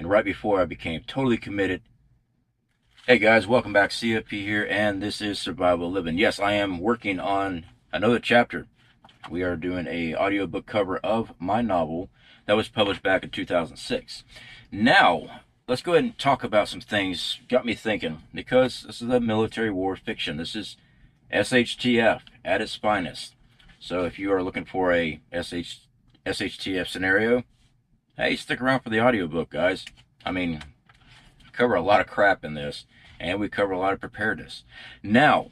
and right before I became totally committed. Hey guys, welcome back. CFP here, and this is Survival Living. Yes, I am working on another chapter. We are doing a audiobook cover of my novel that was published back in 2006. Now, let's go ahead and talk about some things. Got me thinking, because this is a military war fiction. This is SHTF at its finest. So if you are looking for a SHTF scenario, hey, stick around for the audiobook, guys. I mean, we cover a lot of crap in this, and we cover a lot of preparedness. Now,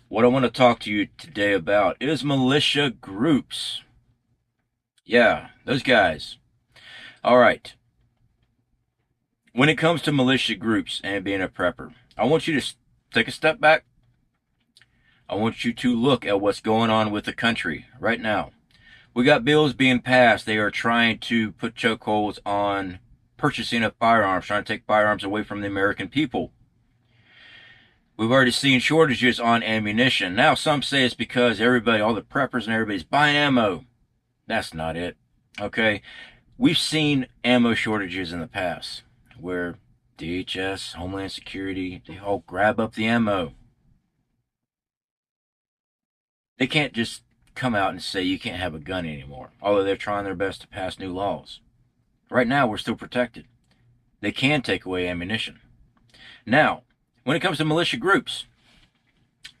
what I want to talk to you today about is militia groups. Yeah, those guys. All right. When it comes to militia groups and being a prepper, I want you to take a step back. I want you to look at what's going on with the country right now. We got bills being passed. They are trying to put chokeholds on purchasing of firearms, trying to take firearms away from the American people. We've already seen shortages on ammunition. Now some say it's because all the preppers and everybody's buying ammo. That's not it. Okay? We've seen ammo shortages in the past where DHS, Homeland Security, they all grab up the ammo. They can't just come out and say you can't have a gun anymore, although they're trying their best to pass new laws. Right now, we're still protected. They can take away ammunition. Now, when it comes to militia groups,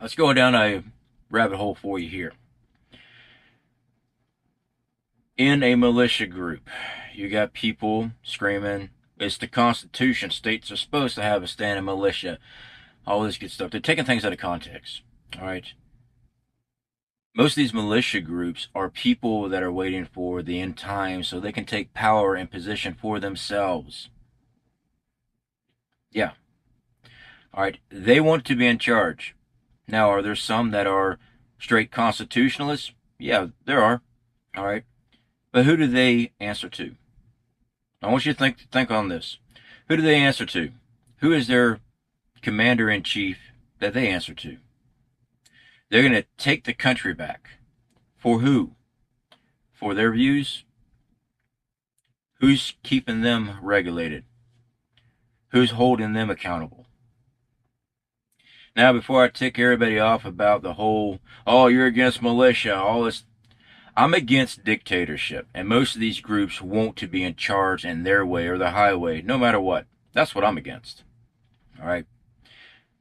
let's go down a rabbit hole for you here. In a militia group, you got people screaming, it's the Constitution, states are supposed to have a standing militia, all this good stuff. They're taking things out of context, all right? Most of these militia groups are people that are waiting for the end time so they can take power and position for themselves. Yeah. All right. They want to be in charge. Now, are there some that are straight constitutionalists? Yeah, there are. All right. But who do they answer to? I want you to think on this. Who do they answer to? Who is their commander-in-chief that they answer to? They're going to take the country back. For who? For their views? Who's keeping them regulated? Who's holding them accountable? Now, before I tick everybody off about the whole, oh, you're against militia, all this, I'm against dictatorship. And most of these groups want to be in charge in their way or the highway, no matter what. That's what I'm against. All right.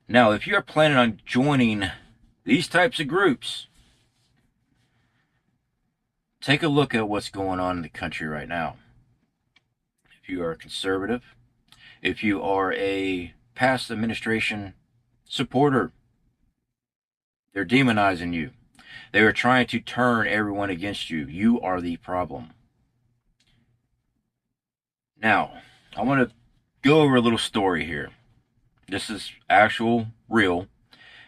Now, if you're planning on joining these types of groups, take a look at what's going on in the country right now. If you are a conservative, if you are a past administration supporter, they're demonizing you. They are trying to turn everyone against you. You are the problem. Now, I want to go over a little story here. This is actual, real,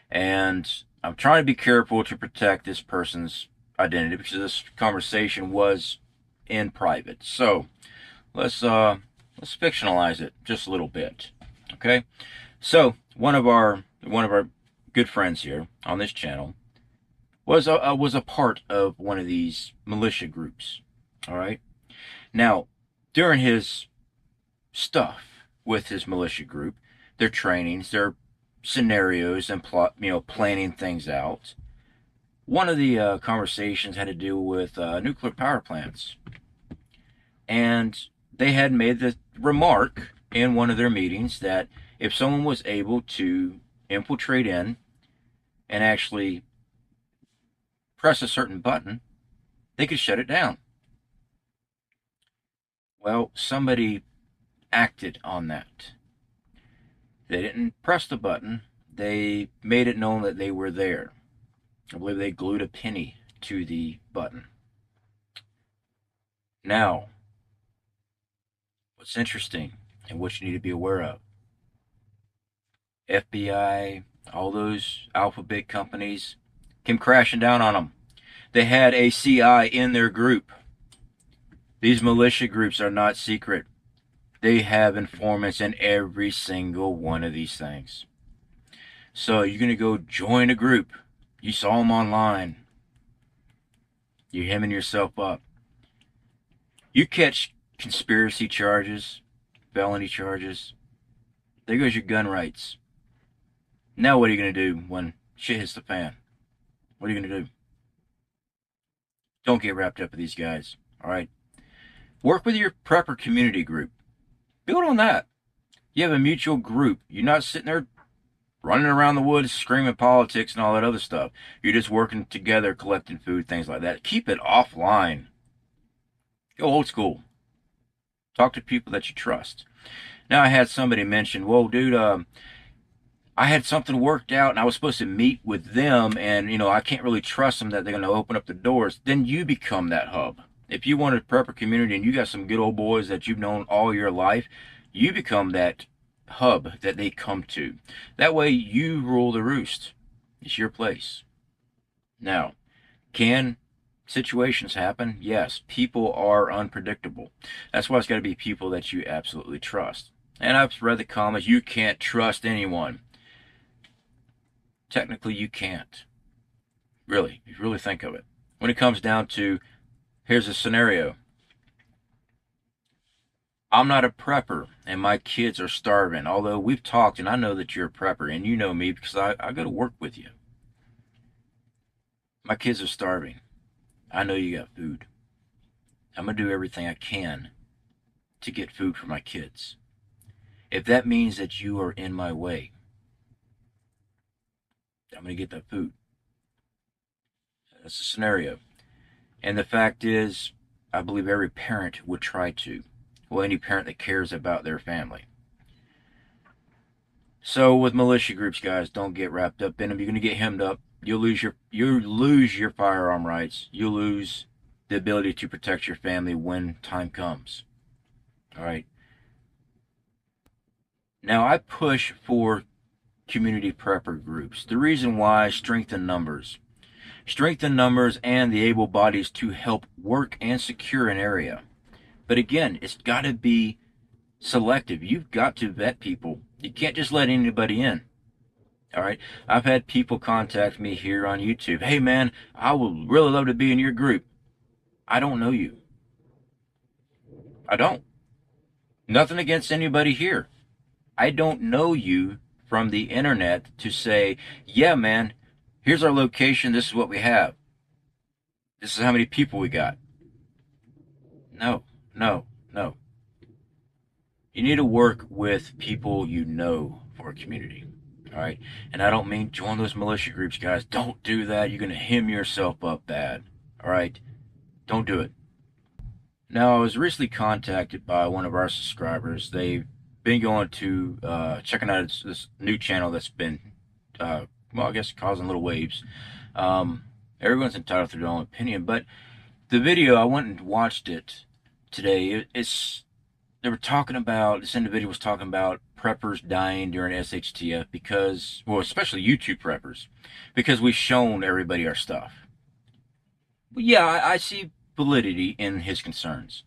and I'm trying to be careful to protect this person's identity because this conversation was in private. So let's fictionalize it just a little bit. Okay? So one of our good friends here on this channel was a part of one of these militia groups. All right? Now, during his stuff with his militia group, their trainings, their scenarios and planning things out. One of the conversations had to do with nuclear power plants, and they had made the remark in one of their meetings that if someone was able to infiltrate in and actually press a certain button, they could shut it down. Well, somebody acted on that. They didn't press the button. They made it known that they were there. I believe they glued a penny to the button. Now, what's interesting and what you need to be aware of, FBI, all those alphabet companies came crashing down on them. They had a CI in their group. These militia groups are not secret. They have informants in every single one of these things. So you're going to go join a group. You saw them online. You're hemming yourself up. You catch conspiracy charges felony charges. There goes your gun rights. Now what are you going to do when shit hits the fan? What are you going to do? Don't get wrapped up with these guys, all right? Work with your prepper community group. Build on that. You have a mutual group. You're not sitting there running around the woods screaming politics and all that other stuff. You're just working together, collecting food, things like that. Keep it offline. Go old school. Talk to people that you trust. Now, I had somebody mention, well, dude, I had something worked out and I was supposed to meet with them, and, I can't really trust them that they're going to open up the doors. Then you become that hub. If you want a prepper community and you got some good old boys that you've known all your life, you become that hub that they come to. That way you rule the roost. It's your place. Now, can situations happen? Yes. People are unpredictable. That's why it's got to be people that you absolutely trust. And I've read the comments, you can't trust anyone. Technically, you can't. Really, if you really think of it. When it comes down to, here's a scenario. I'm not a prepper, and my kids are starving. Although we've talked, and I know that you're a prepper, and you know me because I go to work with you. My kids are starving. I know you got food. I'm going to do everything I can to get food for my kids. If that means that you are in my way, I'm going to get that food. That's the scenario. And the fact is, I believe every parent would try to. Well, any parent that cares about their family. So with militia groups, guys, don't get wrapped up in them. You're going to get hemmed up. You'll lose your firearm rights. You'll lose the ability to protect your family when time comes. All right. Now, I push for community prepper groups. The reason why, strength in numbers. Strength in numbers and the able bodies to help work and secure an area. But again, it's got to be selective. You've got to vet people. You can't just let anybody in. All right. I've had people contact me here on YouTube. Hey, man, I would really love to be in your group. I don't know you. I don't. Nothing against anybody here. I don't know you from the internet to say, yeah, man, here's our location. This is what we have. This is how many people we got. No. No. You need to work with people you know for a community. All right. And I don't mean join those militia groups, guys. Don't do that. You're going to hem yourself up bad. All right. Don't do it. Now, I was recently contacted by one of our subscribers. They've been going to checking out this new channel that's been, well, I guess causing little waves. Everyone's entitled to their own opinion, but the video, I went and watched it today. They were talking about, this individual was talking about preppers dying during SHTF because, well, especially YouTube preppers, because we've shown everybody our stuff. But yeah, I see validity in his concerns.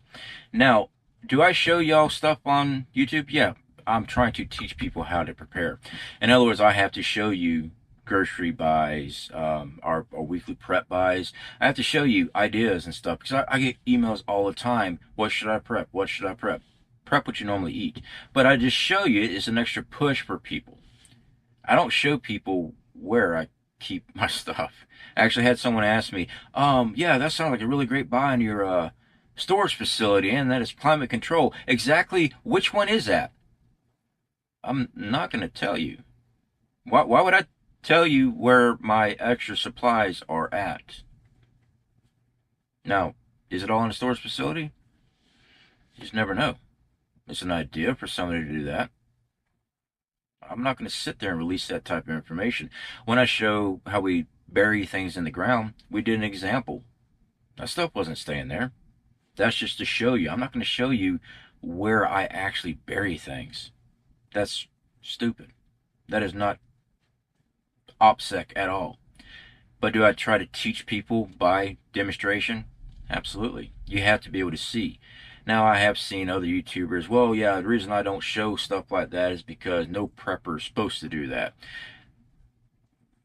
Now, do I show y'all stuff on YouTube? Yeah, I'm trying to teach people how to prepare. In other words, I have to show you grocery buys, our weekly prep buys. I have to show you ideas and stuff because I get emails all the time. What should I prep? What should I prep? Prep what you normally eat. But I just show you it's an extra push for people. I don't show people where I keep my stuff. I actually had someone ask me, yeah, that sounds like a really great buy in your storage facility, and that is climate control. Exactly which one is that? I'm not going to tell you. Why would I tell you where my extra supplies are at? Now, is it all in a storage facility? You just never know. It's an idea for somebody to do that. I'm not going to sit there and release that type of information. When I show how we bury things in the ground, we did an example. That stuff wasn't staying there. That's just to show you. I'm not going to show you where I actually bury things. That's stupid. That is not OPSEC at all. But do I try to teach people by demonstration? Absolutely. You have to be able to see. Now, I have seen other YouTubers, well, yeah, the reason I don't show stuff like that is because no prepper is supposed to do that.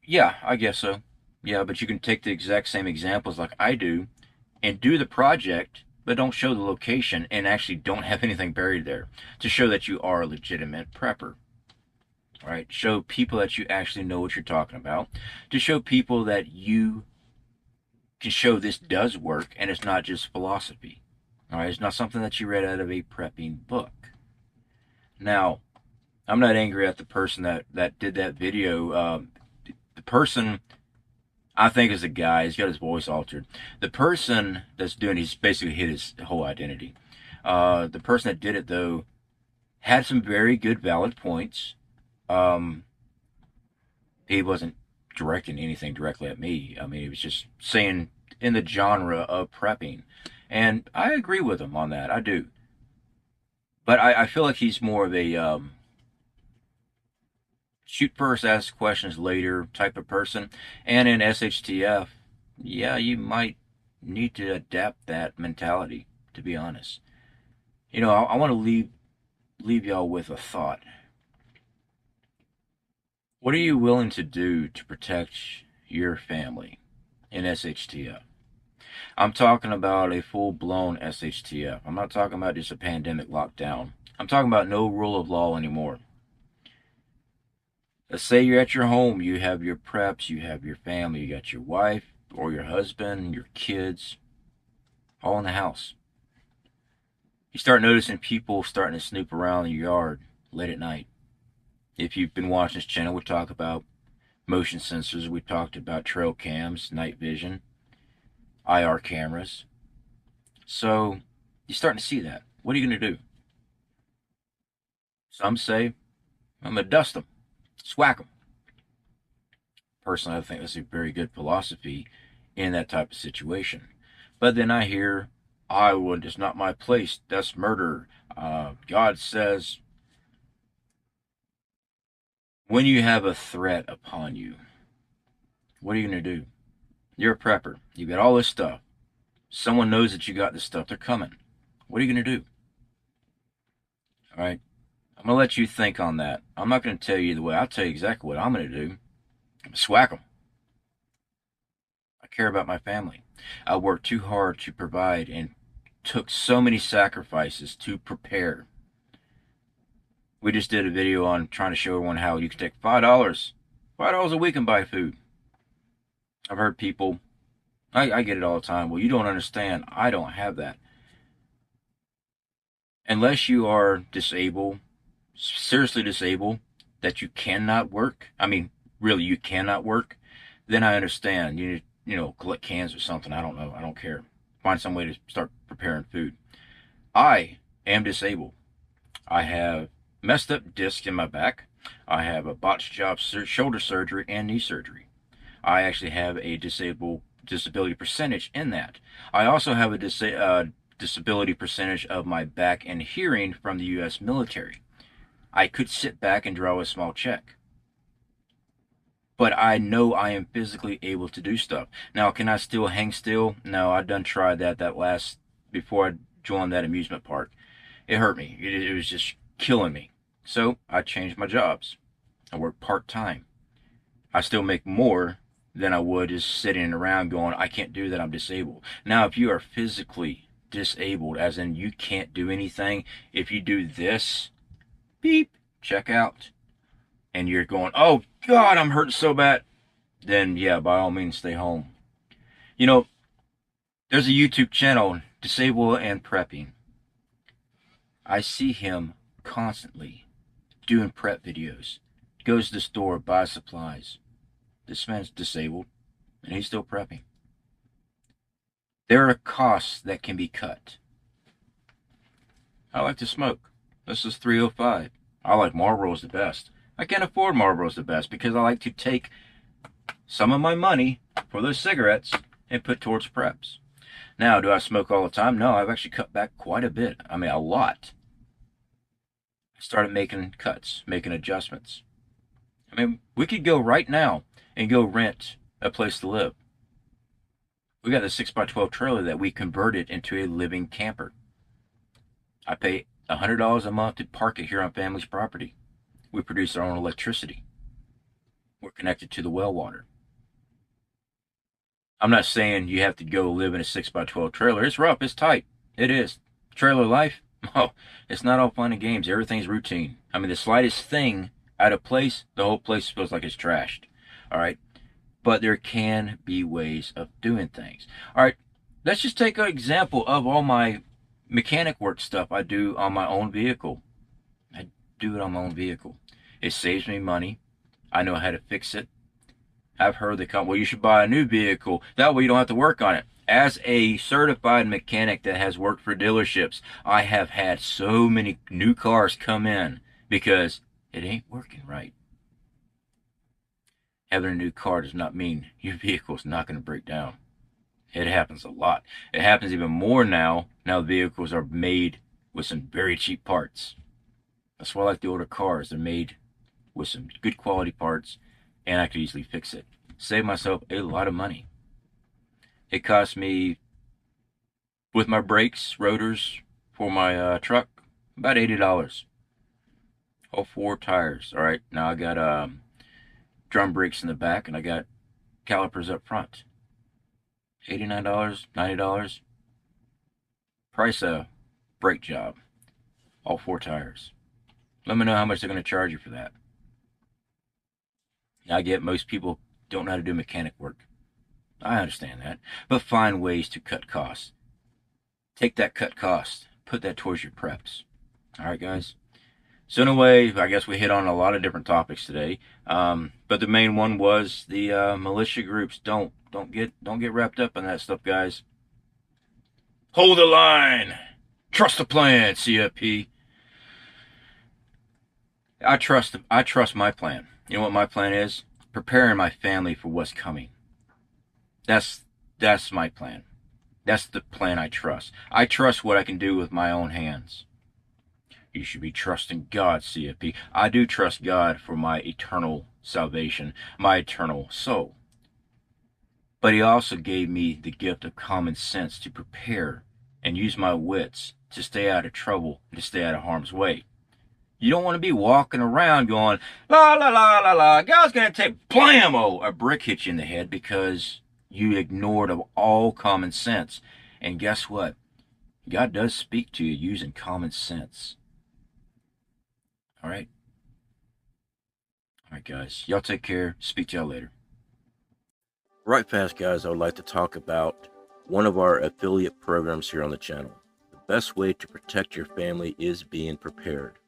Yeah, I guess so. Yeah, but you can take the exact same examples like I do and do the project but don't show the location and actually don't have anything buried there to show that you are a legitimate prepper. Right? Show people that you actually know what you're talking about, to show people that you can show this does work and it's not just philosophy. All right, it's not something that you read out of a prepping book. Now, I'm not angry at the person that did that video. The person, I think, is a guy. He's got his voice altered. The person that's doing, he's basically hid his whole identity. The person that did it, though, had some very good, valid points. He wasn't directing anything directly at me. I mean, he was just saying in the genre of prepping. And I agree with him on that. I do. But I feel like he's more of a shoot first, ask questions later type of person. And in SHTF, yeah, you might need to adapt that mentality, to be honest. You know, I want to leave y'all with a thought. What are you willing to do to protect your family in SHTF? I'm talking about a full-blown SHTF. I'm not talking about just a pandemic lockdown. I'm talking about no rule of law anymore. Let's say you're at your home, you have your preps, you have your family, you got your wife or your husband, your kids, all in the house. You start noticing people starting to snoop around your yard late at night. If you've been watching this channel, we talk about motion sensors, we talked about trail cams, night vision, IR cameras. So you're starting to see that. What are you going to do? Some say, I'm going to dust them, swack them. Personally, I think that's a very good philosophy in that type of situation. But then I hear, I would, it's not my place, that's murder. God says, when you have a threat upon you, what are you going to do? You're a prepper. You got all this stuff. Someone knows that you got this stuff. They're coming. What are you going to do? All right? I'm going to let you think on that. I'm not going to tell you the way. I'll tell you exactly what I'm going to do. I'm going to swack them. I care about my family. I worked too hard to provide and took so many sacrifices to prepare. We just did a video on trying to show everyone how you can take $5 a week and buy food. I've heard people, I get it all the time, well, you don't understand. I don't have that. Unless you are disabled, seriously disabled, that you cannot work, I mean, really, you cannot work, then I understand. You know, collect cans or something. I don't know. I don't care. Find some way to start preparing food. I am disabled. I have messed up disc in my back. I have a botched job, shoulder surgery, and knee surgery. I actually have a disability percentage in that. I also have a disability percentage of my back and hearing from the U.S. military. I could sit back and draw a small check. But I know I am physically able to do stuff. Now, can I still hang still? No, I done tried that before I joined that amusement park. It hurt me. It was just killing me. So I changed my jobs. I work part-time. I still make more than I would just sitting around going, I can't do that, I'm disabled. Now, if you are physically disabled, as in you can't do anything, if you do this, beep, check out, and you're going, oh God, I'm hurting so bad, then yeah, by all means, stay home. You know, there's a YouTube channel, Disabled and Prepping. I see him constantly doing prep videos. Goes to the store, buys supplies. This man's disabled, and he's still prepping. There are costs that can be cut. I like to smoke. This is 305. I like Marlboro's the best. I can't afford Marlboro's the best because I like to take some of my money for those cigarettes and put towards preps. Now, do I smoke all the time? No, I've actually cut back quite a bit. I mean, a lot. I started making cuts, making adjustments. I mean, we could go right now and go rent a place to live. We got a 6x12 trailer that we converted into a living camper. I pay $100 a month to park it here on family's property. We produce our own electricity. We're connected to the well water. I'm not saying you have to go live in a 6x12 trailer. It's rough, it's tight. It is. Trailer life? Oh, it's not all fun and games. Everything's routine. I mean, the slightest thing out of place, the whole place feels like it's trashed. All right? But there can be ways of doing things. All right, let's just take an example of all my mechanic work stuff I do on my own vehicle. I do it on my own vehicle. It saves me money. I know how to fix it. I've heard they come, well, you should buy a new vehicle. That way you don't have to work on it. As a certified mechanic that has worked for dealerships, I have had so many new cars come in because it ain't working right. Having a new car does not mean your vehicle's not going to break down. It happens a lot. It happens even more now. Now vehicles are made with some very cheap parts. That's why I like the older cars. They're made with some good quality parts, and I could easily fix it. Save myself a lot of money. It cost me, with my brakes, rotors for my truck, about $80. All 4 tires. All right, now I got drum brakes in the back, and I got calipers up front. $89, $90. Price a brake job. All 4 tires. Let me know how much they're going to charge you for that. I get most people don't know how to do mechanic work. I understand that. But find ways to cut costs. Take that cut cost. Put that towards your preps. All right, guys? So in a way, I guess we hit on a lot of different topics today. But the main one was the militia groups. Don't get wrapped up in that stuff, guys. Hold the line. Trust the plan, CFP. I trust my plan. You know what my plan is? Preparing my family for what's coming. That's my plan. That's the plan I trust. I trust what I can do with my own hands. You should be trusting God, CFP. I do trust God for my eternal salvation, my eternal soul. But he also gave me the gift of common sense to prepare and use my wits to stay out of trouble and to stay out of harm's way. You don't want to be walking around going, la, la, la, la, la. God's going to take, blammo, a brick hit you in the head because you ignored of all common sense. And guess what? God does speak to you using common sense. All right? All right, guys. Y'all take care. Speak to y'all later. Right fast, guys, I would like to talk about one of our affiliate programs here on the channel. The best way to protect your family is being prepared.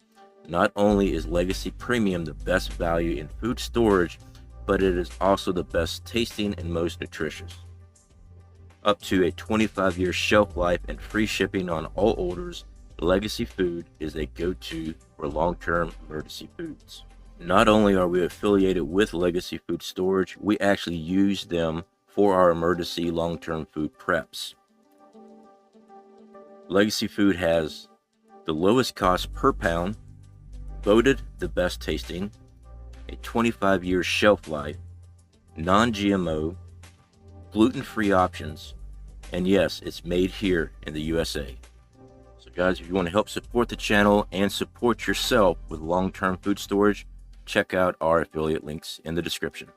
Not only is Legacy Premium the best value in food storage, but it is also the best tasting and most nutritious. Up to a 25-year shelf life and free shipping on all orders, Legacy Food is a go-to for long-term emergency foods. Not only are we affiliated with Legacy Food Storage, we actually use them for our emergency long-term food preps. Legacy Food has the lowest cost per pound, voted the best tasting, a 25-year shelf life, non-GMO, gluten-free options, and yes, it's made here in the USA. So guys, if you want to help support the channel and support yourself with long-term food storage, check out our affiliate links in the description.